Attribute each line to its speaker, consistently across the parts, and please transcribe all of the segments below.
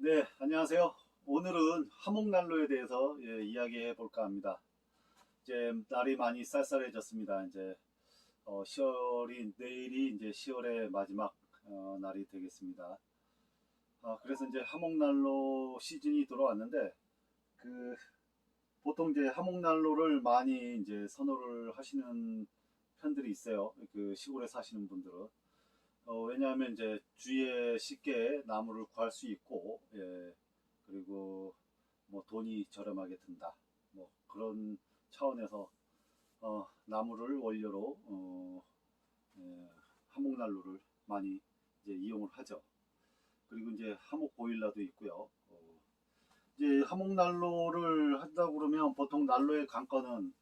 Speaker 1: 네, 안녕하세요. 오늘은 화목난로에 대해서 이야기해 볼까 합니다. 이제 날이 많이 쌀쌀해졌습니다. 이제 10월이 내일이 이제 10월의 마지막 날이 되겠습니다. 그래서 이제 화목난로 시즌이 들어왔는데 그 보통 이제 화목난로를 많이 이제 선호를 하시는 편들이 있어요. 그 시골에 사시는 분들은. 왜냐하면 이제 주위에 쉽게 나무를 구할 수 있고, 그리고 뭐 돈이 저렴하게 든다. 뭐 그런 차원에서 나무를 원료로 예, 화목난로를 많이 이제 이용을 하죠. 그리고 이제 화목 보일러도 있고요. 이제 화목난로를 한다고 그러면 보통 난로의 관건은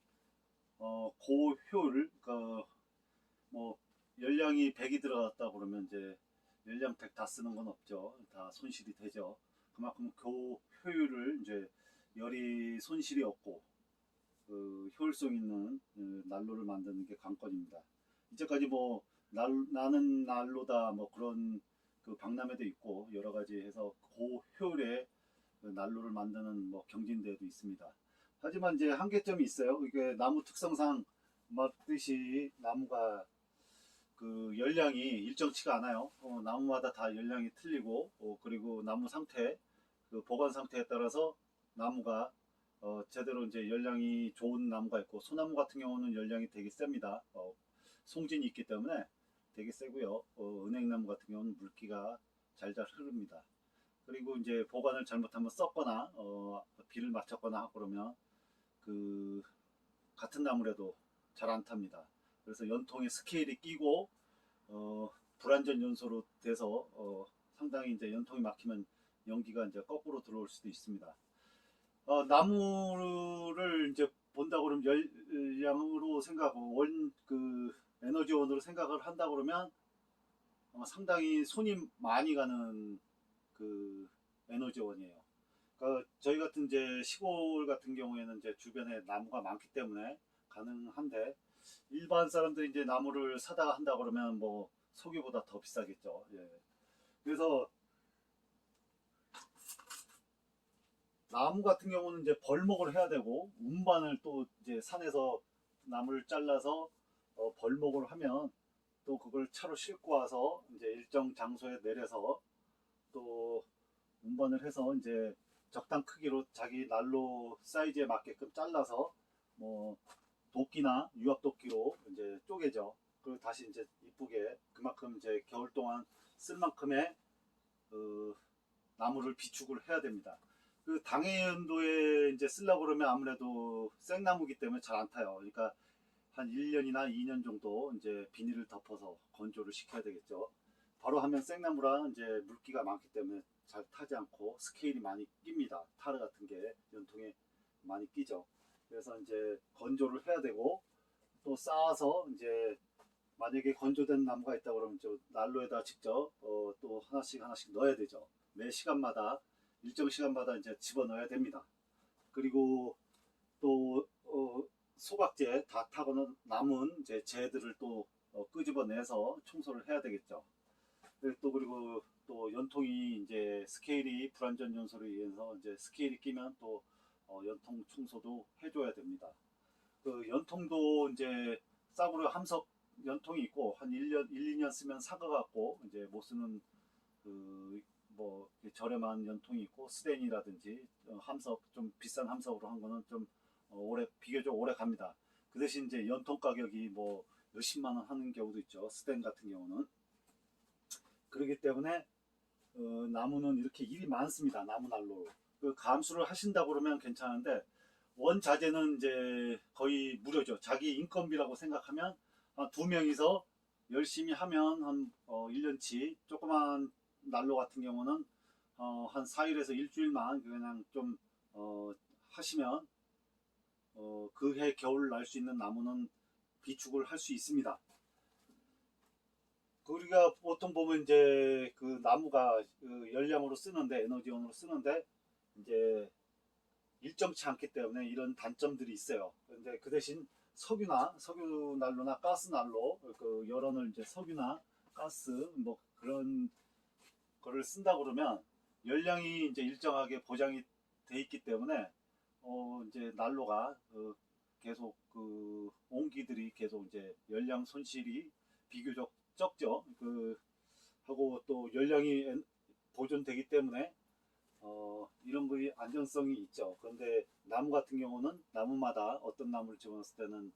Speaker 1: 고효율, 뭐 열량이 100이 들어갔다 그러면 이제 열량 100 다 쓰는 건 없죠. 다 손실이 되죠. 그만큼 효율을 이제 열이 손실이 없고 효율성 있는 난로를 만드는 게 관건입니다. 이제까지 뭐 나는 난로다 뭐 그런 그 박람회도 있고 여러 가지 해서 고효율의 그 난로를 만드는 뭐 경진대회도 있습니다. 하지만 이제 한계점이 있어요. 이게 나무 특성상 맞듯이 나무가 그 열량이 일정치가 않아요. 나무마다 다 열량이 틀리고 그리고 나무 상태, 그 보관 상태에 따라서 나무가 제대로 이제 열량이 좋은 나무가 있고 소나무 같은 경우는 열량이 되게 셉니다. 송진이 있기 때문에 되게 세고요. 은행나무 같은 경우는 물기가 잘잘 흐릅니다. 그리고 이제 보관을 잘못하면 썩거나 비를 맞췄거나 그러면 그 같은 나무라도 잘 안 탑니다. 그래서 연통에 스케일이 끼고 불완전 연소로 돼서 상당히 이제 연통이 막히면 연기가 이제 거꾸로 들어올 수도 있습니다. 나무를 이제 본다 그러면 열량으로 생각하고 원 그 에너지원으로 생각을 한다 그러면 상당히 손이 많이 가는 그 에너지원이에요. 그러니까 저희 같은 이제 시골 같은 경우에는 이제 주변에 나무가 많기 때문에 가능한데 일반 사람들이 이제 나무를 사다가 한다 그러면 뭐 석유보다 더 비싸겠죠. 예. 그래서 나무 같은 경우는 이제 벌목을 해야 되고 운반을 또 이제 산에서 나무를 잘라서 벌목을 하면 또 그걸 차로 싣고 와서 이제 일정 장소에 내려서 또 운반을 해서 이제 적당 크기로 자기 난로 사이즈에 맞게끔 잘라서 뭐 도끼나 유압도끼로 이제 쪼개죠. 그리고 다시 이제 이쁘게 그만큼 이제 겨울 동안 쓸 만큼의 그 나무를 비축을 해야 됩니다. 그 당해연도에 이제 쓰려고 그러면 아무래도 생나무기 때문에 잘 안 타요. 그러니까 한 1년이나 2년 정도 이제 비닐을 덮어서 건조를 시켜야 되겠죠. 바로 하면 생나무라 이제 물기가 많기 때문에 잘 타지 않고 스케일이 많이 낍니다. 타르 같은 게 연통에 많이 끼죠. 그래서 이제 건조를 해야 되고 또 쌓아서 이제 만약에 건조된 나무가 있다 그러면 저 난로에다 직접 또 하나씩 하나씩 넣어야 되죠. 매 시간마다 일정 시간마다 이제 집어 넣어야 됩니다. 그리고 또 소각제 다 타고는 남은 이제 재들을 또 끄집어내서 청소를 해야 되겠죠. 그리고 또 연통이 이제 스케일이 불완전 연소로 인해서 이제 스케일이 끼면 또 연통 청소도 해줘야 됩니다. 그 연통도 이제 싸구려 함석 연통이 있고 한 1년, 1, 2년 쓰면 삭아갖고 이제 못 쓰는 그 뭐 저렴한 연통이 있고 스덴이라든지 함석 좀 비싼 함석으로 한 거는 좀 오래 비교적 오래 갑니다. 그 대신 이제 연통 가격이 뭐 몇십만 원 하는 경우도 있죠. 스덴 같은 경우는 그렇기 때문에 나무는 이렇게 일이 많습니다. 나무 난로 그 감수를 하신다 그러면 괜찮은데 원자재는 이제 거의 무료죠. 자기 인건비라고 생각하면 한 두 명이서 열심히 하면 한 1년치 조그만 난로 같은 경우는 한 4일에서 일주일만 그냥 좀 하시면 그 해 겨울 날 수 있는 나무는 비축을 할 수 있습니다. 우리가 보통 보면 이제 그 나무가 그 열량으로 쓰는데 에너지원으로 쓰는데 이제 일정치 않기 때문에 이런 단점들이 있어요. 근데 그 대신 석유 난로나 가스 난로 그 열원을 이제 석유나 가스 뭐 그런 거를 쓴다 그러면 열량이 이제 일정하게 보장이 돼 있기 때문에 이제 난로가 계속 그 온기들이 계속 이제 열량 손실이 비교적 적죠. 하고 또 열량이 보존되기 때문에 이런 거에 안전성이 있죠. 그런데 나무 같은 경우는 나무마다 어떤 나무를 집어넣었을 때는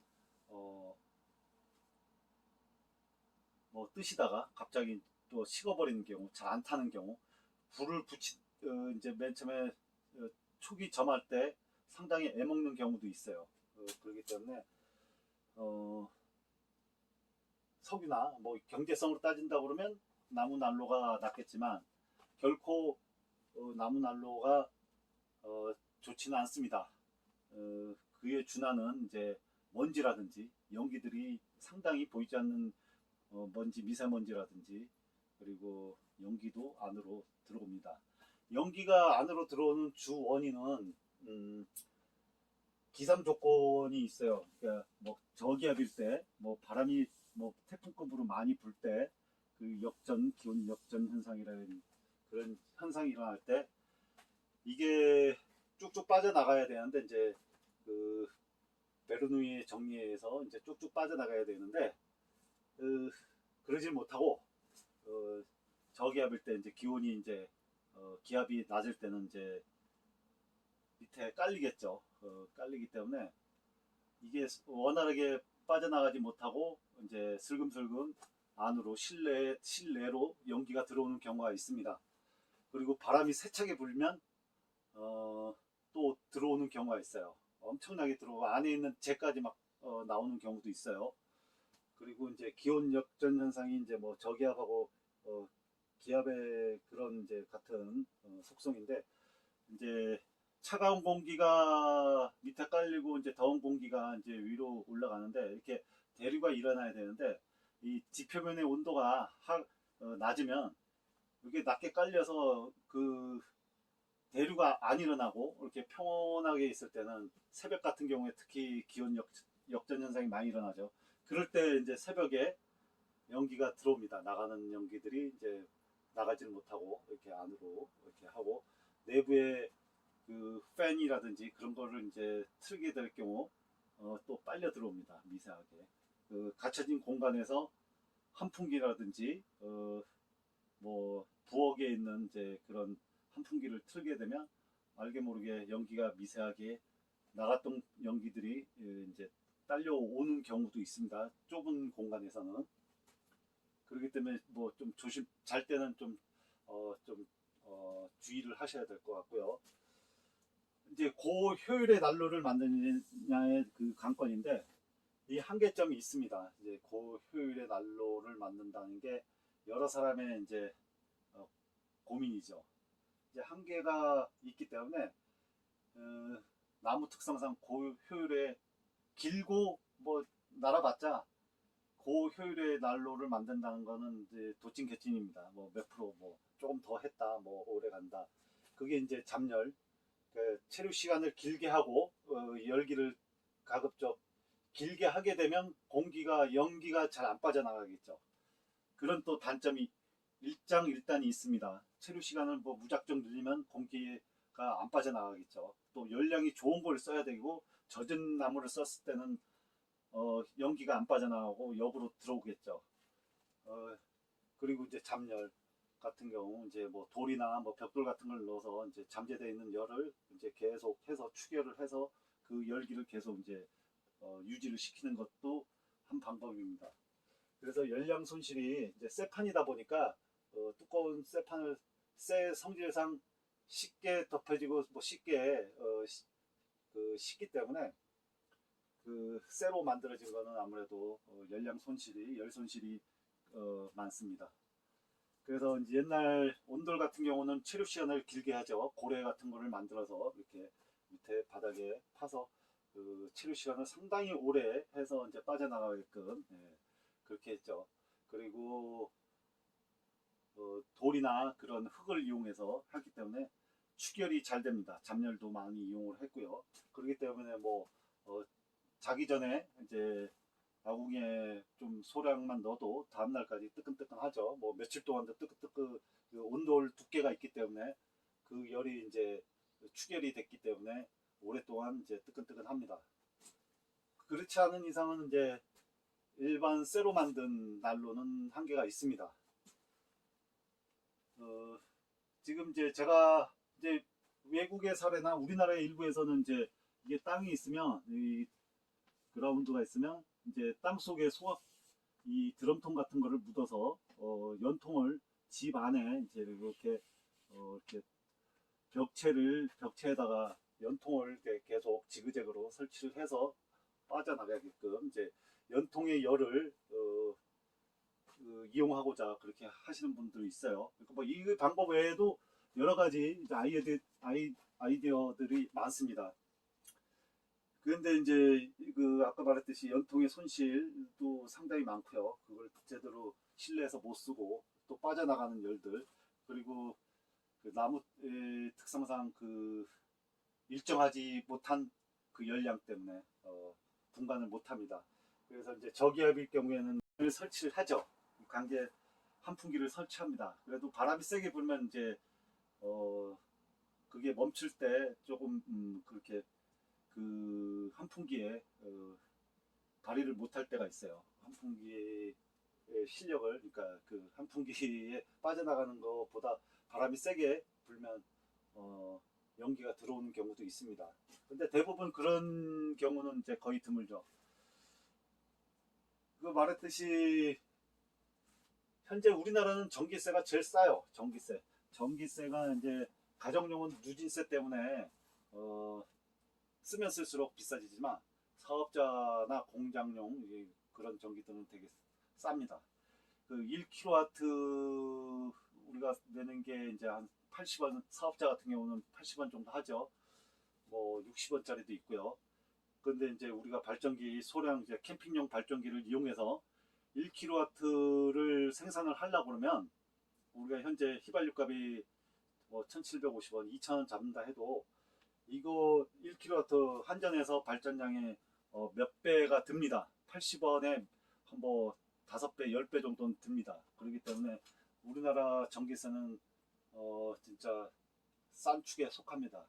Speaker 1: 뭐 뜨시다가 갑자기 또 식어버리는 경우, 잘 안 타는 경우, 불을 이제 맨 처음에 초기 점할 때 상당히 애먹는 경우도 있어요. 그렇기 때문에 석유나 뭐 경제성으로 따진다 그러면 나무 난로가 낫겠지만 결코 나무 난로가 좋지는 않습니다. 그에 준하는 이제 먼지라든지 연기들이 상당히 보이지 않는 먼지, 미세먼지라든지 그리고 연기도 안으로 들어옵니다. 연기가 안으로 들어오는 주 원인은 기상 조건이 있어요. 그러니까 뭐 저기압일 때, 뭐 바람이 뭐 태풍급으로 많이 불 때, 그 기온 역전 현상이라는 그런 현상이 일어날 때 이게 쭉쭉 빠져나가야 되는데 이제 그 베르누이의 정리에서 이제 쭉쭉 빠져나가야 되는데 그러질 못하고 저기압일 때 이제 기온이 이제 기압이 낮을 때는 이제 밑에 깔리겠죠. 깔리기 때문에 이게 원활하게 빠져나가지 못하고 이제 슬금슬금 안으로 실내로 연기가 들어오는 경우가 있습니다. 그리고 바람이 세차게 불면 또 들어오는 경우가 있어요. 엄청나게 들어오고 안에 있는 재까지 막 나오는 경우도 있어요. 그리고 이제 기온 역전 현상이 이제 뭐 저기압하고 기압의 그런 이제 같은 속성인데 이제 차가운 공기가 밑에 깔리고 이제 더운 공기가 이제 위로 올라가는데 이렇게 대류가 일어나야 되는데 이 지표면의 온도가 낮으면 이게 낮게 깔려서 그 대류가 안 일어나고 이렇게 평온하게 있을 때는 새벽 같은 경우에 특히 기온 역전 현상이 많이 일어나죠. 그럴 때 이제 새벽에 연기가 들어옵니다. 나가는 연기들이 이제 나가지를 못하고 이렇게 안으로 이렇게 하고 내부에 그 팬이라든지 그런 거를 이제 틀게 될 경우 또 빨려 들어옵니다. 미세하게 갇혀진 공간에서 환풍기라든지 뭐 부엌에 있는 이제 그런 환풍기를 틀게 되면 알게 모르게 연기가 미세하게 나갔던 연기들이 이제 딸려오는 경우도 있습니다. 좁은 공간에서는. 그렇기 때문에 뭐 좀 잘 때는 좀 주의를 하셔야 될 것 같고요. 이제 고효율의 난로를 만드냐의 그 관건인데 이 한계점이 있습니다. 이제 고효율의 난로를 만든다는 게 여러 사람의 이제 고민이죠. 이제 한계가 있기 때문에 나무 특성상 고효율의 길고 뭐 날아봤자 고효율의 난로를 만든다는 거는 이제 도찐개찐입니다. 뭐 몇 프로 뭐 조금 더 했다 뭐 오래 간다. 그게 이제 잡열 체류 시간을 길게 하고 열기를 가급적 길게 하게 되면 연기가 잘 안 빠져나가겠죠. 그런 또 단점이 일장일단이 있습니다. 체류 시간을 뭐 무작정 늘리면 공기가 안 빠져나가겠죠. 또 열량이 좋은 걸 써야 되고 젖은 나무를 썼을 때는 연기가 안 빠져나가고 역으로 들어오겠죠. 그리고 이제 잡열 같은 경우 이제 뭐 돌이나 뭐 벽돌 같은 걸 넣어서 이제 잠재되어 있는 열을 이제 계속 해서 추결을 해서 그 열기를 계속 이제 유지를 시키는 것도 한 방법입니다. 그래서 열량 손실이 이제 쇠판이다 보니까 두꺼운 쇠 성질상 쉽게 덮여지고 뭐 쉽게 식기 때문에 그 쇠로 만들어진 거는 아무래도 열량 손실이 열 손실이 많습니다. 그래서 이제 옛날 온돌 같은 경우는 체류 시간을 길게 하죠. 고래 같은 거를 만들어서 이렇게 밑에 바닥에 파서 그 체류 시간을 상당히 오래 해서 이제 빠져나가게끔 그렇게 했죠. 그리고 돌이나 그런 흙을 이용해서 하기 때문에 추결이 잘 됩니다. 잡열도 많이 이용을 했고요. 그렇기 때문에 뭐 자기 전에 이제 아궁이에 좀 소량만 넣어도 다음날까지 뜨끈뜨끈하죠. 뭐 며칠 동안도 뜨끈뜨끈 그 온돌 두께가 있기 때문에 그 열이 이제 추결이 됐기 때문에 오랫동안 이제 뜨끈뜨끈합니다. 그렇지 않은 이상은 이제 일반 쇠로 만든 난로는 한계가 있습니다. 지금 이제 제가 이제 외국의 사례나 우리나라의 일부에서는 이제 이게 땅이 있으면, 이 그라운드가 있으면 이제 땅 속에 이 드럼통 같은 거를 묻어서 연통을 집 안에 이제 이렇게 벽체에다가 연통을 계속 지그재그로 설치를 해서 빠져나가게끔 이제 연통의 열을 이용하고자 그렇게 하시는 분들이 있어요. 그러니까 뭐 이 방법 외에도 여러 가지 이제 아이디어들이 많습니다. 그런데 이제 아까 말했듯이 연통의 손실도 상당히 많고요. 그걸 제대로 실내에서 못 쓰고 또 빠져나가는 열들, 그리고 그 나무의 특성상 그 일정하지 못한 그 열량 때문에 분간을 못합니다. 그래서 이제 저기압일 경우에는 설치를 하죠. 강제 환풍기를 설치합니다. 그래도 바람이 세게 불면 이제 그게 멈출 때 조금 그렇게 그 환풍기에 발휘를 못할 때가 있어요. 환풍기의 실력을, 그러니까 그 환풍기에 빠져나가는 것보다 바람이 세게 불면 연기가 들어오는 경우도 있습니다. 근데 대부분 그런 경우는 이제 거의 드물죠. 그 말했듯이 현재 우리나라는 전기세가 제일 싸요. 전기세가 이제 가정용은 누진세 때문에 쓰면 쓸수록 비싸지지만 사업자나 공장용 그런 전기들은 되게 쌉니다. 그 1kW 우리가 내는 게 이제 한 80원, 사업자 같은 경우는 80원 정도 하죠. 뭐 60원짜리도 있고요. 근데 이제 우리가 발전기 소량 이제 캠핑용 발전기를 이용해서 1kW를 생산을 하려고 그러면 우리가 현재 휘발유값이 뭐 1,750원, 2,000원 잡는다 해도 이거 1kW 한전에서 발전량의 몇 배가 듭니다. 80원에 뭐 5배, 10배 정도는 듭니다. 그렇기 때문에 우리나라 전기세는 진짜 싼 축에 속합니다.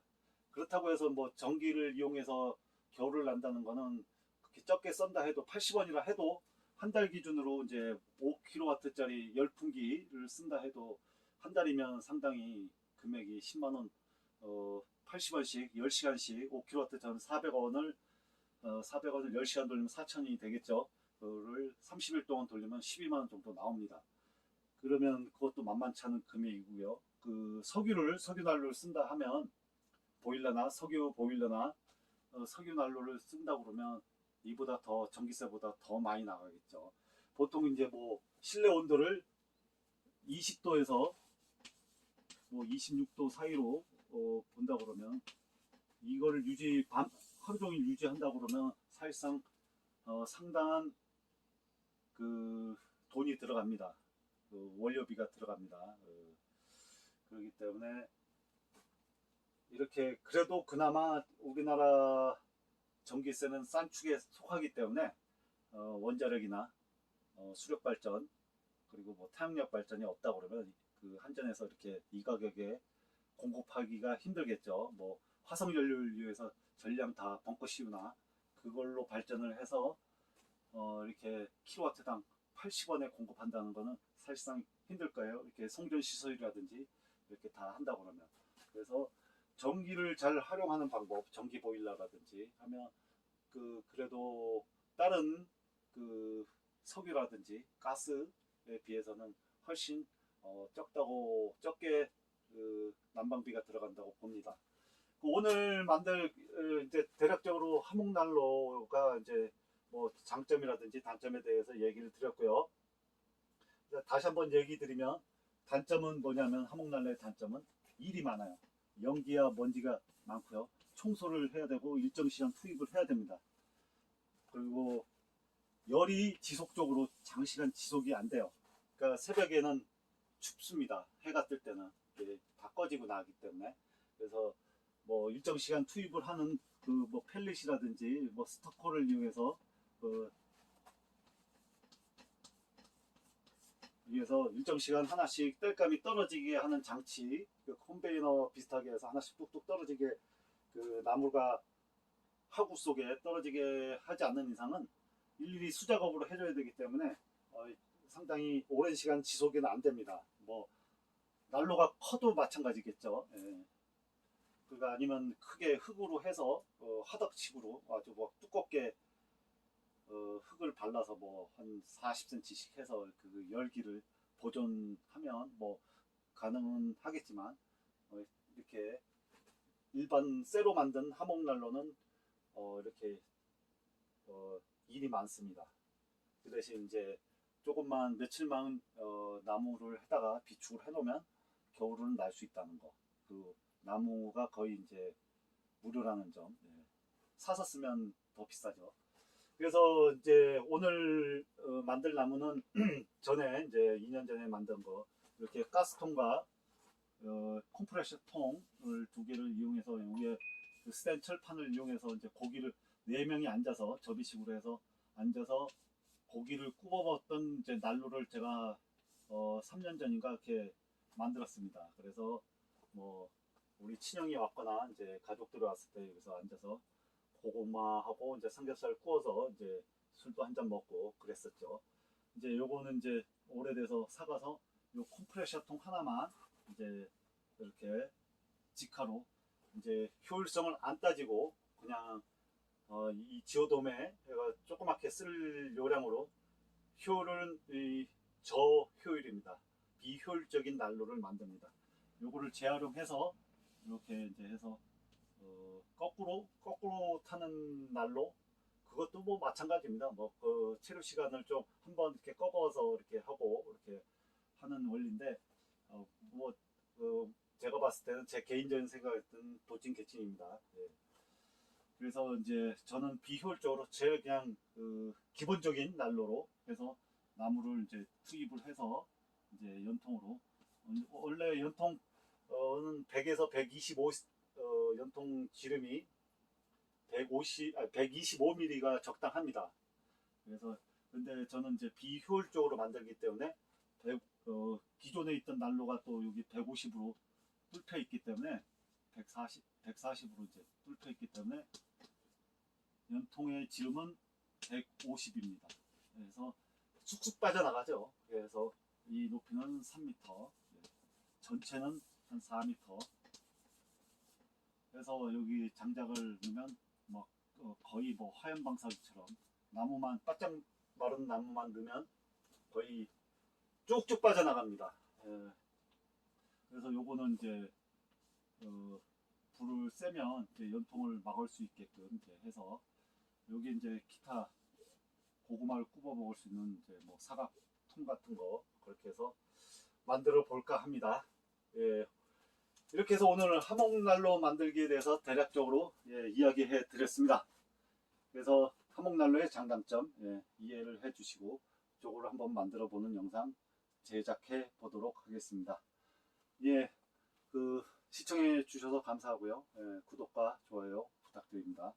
Speaker 1: 그렇다고 해서 뭐 전기를 이용해서 겨울을 난다는 거는 그렇게 적게 썬다 해도 80원이라 해도 한 달 기준으로 이제 5kW짜리 열풍기를 쓴다 해도 한 달이면 상당히 금액이 10만원, 80원씩 10시간씩 5kW짜리 400원을 10시간 돌리면 4,000원이 되겠죠. 그거를 30일 동안 돌리면 12만원 정도 나옵니다. 그러면 그것도 만만치 않은 금액이고요. 그 석유난로를 쓴다 하면 보일러나 석유 보일러나 석유난로를 쓴다 그러면 이보다 더 전기세보다 더 많이 나가겠죠. 보통 이제 뭐 실내 온도를 20도에서 뭐 26도 사이로 본다 그러면 이거를 하루 종일 유지한다 그러면 사실상 상당한 그 돈이 들어갑니다. 그 원료비가 들어갑니다. 그렇기 때문에 이렇게 그래도 그나마 우리나라 전기세는 싼 축에 속하기 때문에 원자력이나 수력 발전 그리고 뭐 태양력 발전이 없다 그러면 그 한전에서 이렇게 이 가격에 공급하기가 힘들겠죠. 뭐 화석 연료를 위해서 전량 다 벙커 씌우나 그걸로 발전을 해서 이렇게 킬로와트당 80원에 공급한다는 거는 사실상 힘들 거예요. 이렇게 송전 시설이라든지 이렇게 다 한다 그러면. 그래서 전기를 잘 활용하는 방법, 전기 보일러라든지 하면 그래도 다른 그 석유라든지 가스에 비해서는 훨씬 적게 그 난방비가 들어간다고 봅니다. 오늘 만들 이제 대략적으로 화목난로가 이제 뭐 장점이라든지 단점에 대해서 얘기를 드렸고요. 다시 한번 얘기 드리면 단점은 뭐냐면 화목난로의 단점은 일이 많아요. 연기와 먼지가 많고요. 청소를 해야 되고 일정 시간 투입을 해야 됩니다. 그리고 열이 지속적으로 장시간 지속이 안 돼요. 그러니까 새벽에는 춥습니다. 해가 뜰 때는 다 꺼지고 나기 때문에. 그래서 뭐 일정 시간 투입을 하는 그 뭐 펠릿이라든지 뭐 스토커를 이용해서 위에서 일정 시간 하나씩 땔감이 떨어지게 하는 장치, 그 컨베이너 비슷하게 해서 하나씩 뚝뚝 떨어지게, 그 나무가 하구 속에 떨어지게 하지 않는 이상은 일일이 수작업으로 해줘야 되기 때문에 상당히 오랜 시간 지속은 안 됩니다. 뭐 난로가 커도 마찬가지겠죠. 예. 그가 아니면 크게 흙으로 해서 화덕식으로 아주 뭐 두껍게 흙을 발라서 뭐 한 40cm씩 해서 그 열기를 보존하면 뭐 가능은 하겠지만, 이렇게 일반 쇠로 만든 하목난로는 이렇게 일이 많습니다. 그 대신 이제 조금만 며칠만 나무를 해다가 비축을 해놓으면 겨울은 날 수 있다는 거. 그 나무가 거의 이제 무료라는 점. 예. 사서 쓰면 더 비싸죠. 그래서 이제 오늘 만들 나무는 전에 이제 2년 전에 만든 거, 이렇게 가스통과 컴프레셔 통을 두 개를 이용해서 위에 그 스텐 철판을 이용해서 이제 고기를 4명이 앉아서 접이식으로 해서 앉아서 고기를 구워 먹던 이제 난로를 제가 3년 전인가 이렇게 만들었습니다. 그래서 뭐 우리 친형이 왔거나 이제 가족들이 왔을 때 여기서 앉아서 고구마하고 이제 삼겹살 구워서 이제 술도 한 잔 먹고 그랬었죠. 이제 요거는 이제 오래돼서 사가서 요 컴프레셔 통 하나만 이제 이렇게 직화로 이제 효율성을 안 따지고 그냥 이 지오돔에 제가 조그맣게 쓸 요량으로 효율은 저효율입니다. 비효율적인 난로를 만듭니다. 요거를 재활용해서 이렇게 이제 해서 거꾸로 타는 난로, 그것도 뭐 마찬가지입니다. 뭐 그 체류 시간을 좀 한번 이렇게 꺾어서 이렇게 하고 이렇게 하는 원리인데, 뭐 제가 봤을 때는 제 개인적인 생각에는 도찐개찐입니다. 예. 그래서 이제 저는 비효율적으로 제 그냥 기본적인 난로로 해서 나무를 이제 투입을 해서 이제 연통으로, 원래 연통은 100에서 125 연통 지름이 125mm가 적당합니다. 그래서 근데 저는 이제 비효율적으로 만들기 때문에 기존에 있던 난로가 또 여기 150으로 뚫혀 있기 때문에 140으로 이제 뚫혀 있기 때문에 연통의 지름은 150입니다. 그래서 쑥쑥 빠져나가죠. 그래서 이 높이는 3m, 전체는 한 4m. 그래서 여기 장작을 넣으면 뭐 거의 뭐 화염방사기처럼 나무만 바짝 마른 나무만 넣으면 거의 쭉쭉 빠져나갑니다. 예. 그래서 요거는 이제 불을 쐬면 이제 연통을 막을 수 있게끔 이제 해서 여기 이제 기타 고구마를 구워 먹을 수 있는 이제 뭐 사각통 같은 거 그렇게 해서 만들어 볼까 합니다. 예. 이렇게 해서 오늘 하목난로 만들기에 대해서 대략적으로 이야기해 드렸습니다. 그래서 하목난로의 장단점 이해를 해 주시고 이쪽으로 한번 만들어 보는 영상 제작해 보도록 하겠습니다. 예, 시청해 주셔서 감사하고요. 구독과 좋아요 부탁드립니다.